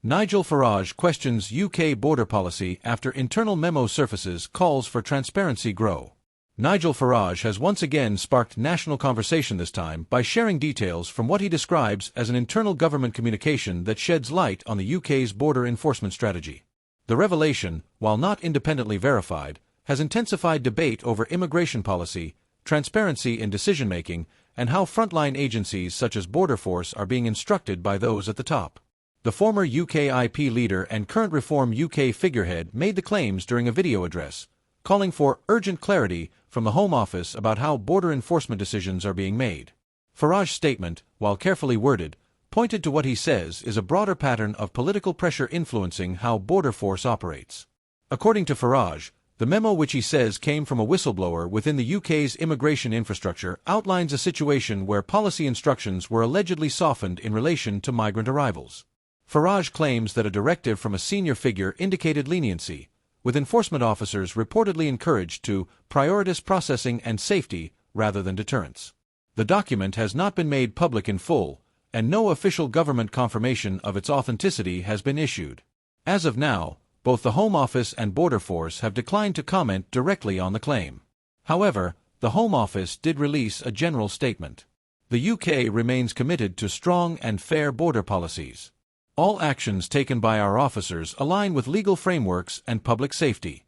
Nigel Farage questions UK border policy after internal memo surfaces, calls for transparency grow. Nigel Farage has once again sparked national conversation, this time by sharing details from what he describes as an internal government communication that sheds light on the UK's border enforcement strategy. The revelation, while not independently verified, has intensified debate over immigration policy, transparency in decision-making, and how frontline agencies such as Border Force are being instructed by those at the top. The former UKIP leader and current Reform UK figurehead made the claims during a video address, calling for urgent clarity from the Home Office about how border enforcement decisions are being made. Farage's statement, while carefully worded, pointed to what he says is a broader pattern of political pressure influencing how Border Force operates. According to Farage, the memo, which he says came from a whistleblower within the UK's immigration infrastructure, outlines a situation where policy instructions were allegedly softened in relation to migrant arrivals. Farage claims that a directive from a senior figure indicated leniency, with enforcement officers reportedly encouraged to prioritize processing and safety rather than deterrence. The document has not been made public in full, and no official government confirmation of its authenticity has been issued. As of now, both the Home Office and Border Force have declined to comment directly on the claim. However, the Home Office did release a general statement. The UK remains committed to strong and fair border policies. All actions taken by our officers align with legal frameworks and public safety.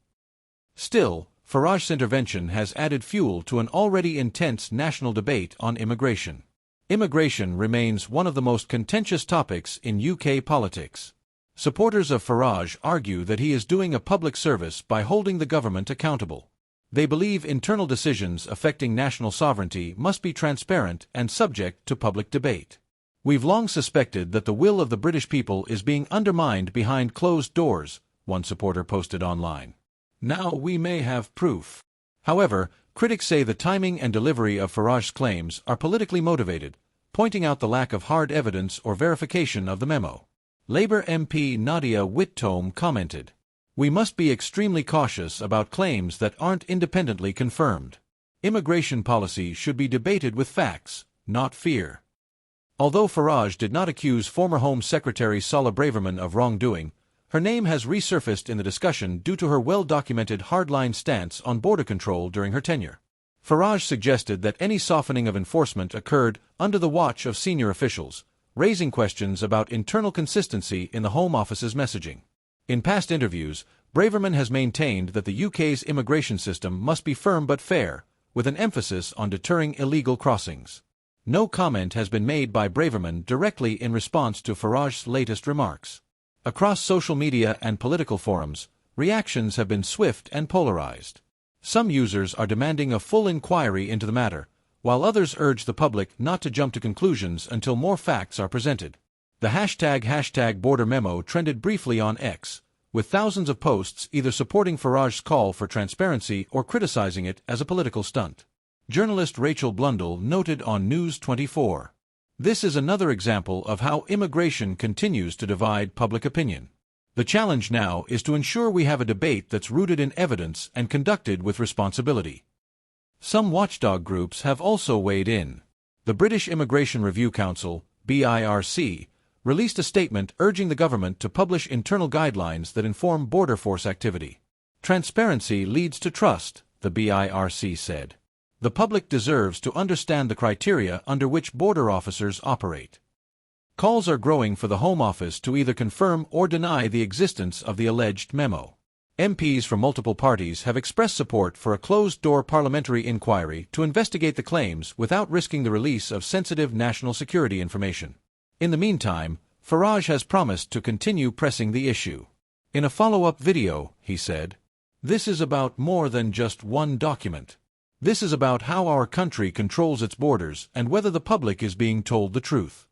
Still, Farage's intervention has added fuel to an already intense national debate on immigration. Immigration remains one of the most contentious topics in UK politics. Supporters of Farage argue that he is doing a public service by holding the government accountable. They believe internal decisions affecting national sovereignty must be transparent and subject to public debate. We've long suspected that the will of the British people is being undermined behind closed doors, one supporter posted online. Now we may have proof. However, critics say the timing and delivery of Farage's claims are politically motivated, pointing out the lack of hard evidence or verification of the memo. Labour MP Nadia Whitcomb commented, "We must be extremely cautious about claims that aren't independently confirmed. Immigration policy should be debated with facts, not fear." Although Farage did not accuse former Home Secretary Suella Braverman of wrongdoing, her name has resurfaced in the discussion due to her well-documented hardline stance on border control during her tenure. Farage suggested that any softening of enforcement occurred under the watch of senior officials, raising questions about internal consistency in the Home Office's messaging. In past interviews, Braverman has maintained that the UK's immigration system must be firm but fair, with an emphasis on deterring illegal crossings. No comment has been made by Braverman directly in response to Farage's latest remarks. Across social media and political forums, reactions have been swift and polarized. Some users are demanding a full inquiry into the matter, while others urge the public not to jump to conclusions until more facts are presented. The hashtag border memo trended briefly on X, with thousands of posts either supporting Farage's call for transparency or criticizing it as a political stunt. Journalist Rachel Blundell noted on News 24. This is another example of how immigration continues to divide public opinion. The challenge now is to ensure we have a debate that's rooted in evidence and conducted with responsibility. Some watchdog groups have also weighed in. The British Immigration Review Council, BIRC, released a statement urging the government to publish internal guidelines that inform Border Force activity. Transparency leads to trust, the BIRC said. The public deserves to understand the criteria under which border officers operate. Calls are growing for the Home Office to either confirm or deny the existence of the alleged memo. MPs from multiple parties have expressed support for a closed-door parliamentary inquiry to investigate the claims without risking the release of sensitive national security information. In the meantime, Farage has promised to continue pressing the issue. In a follow-up video, he said, "This is about more than just one document. This is about how our country controls its borders and whether the public is being told the truth.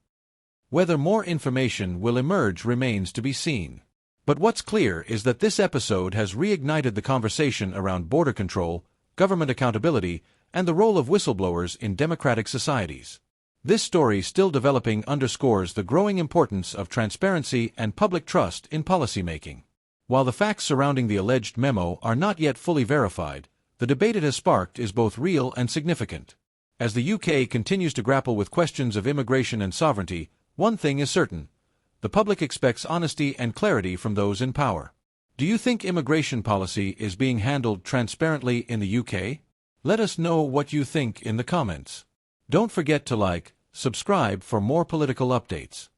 Whether more information will emerge remains to be seen. But what's clear is that this episode has reignited the conversation around border control, government accountability, and the role of whistleblowers in democratic societies. This story, still developing, underscores the growing importance of transparency and public trust in policymaking. While the facts surrounding the alleged memo are not yet fully verified, the debate it has sparked is both real and significant. As the UK continues to grapple with questions of immigration and sovereignty, one thing is certain: The public expects honesty and clarity from those in power. Do you think immigration policy is being handled transparently in the UK? Let us know what you think in the comments. Don't forget to like, subscribe for more political updates.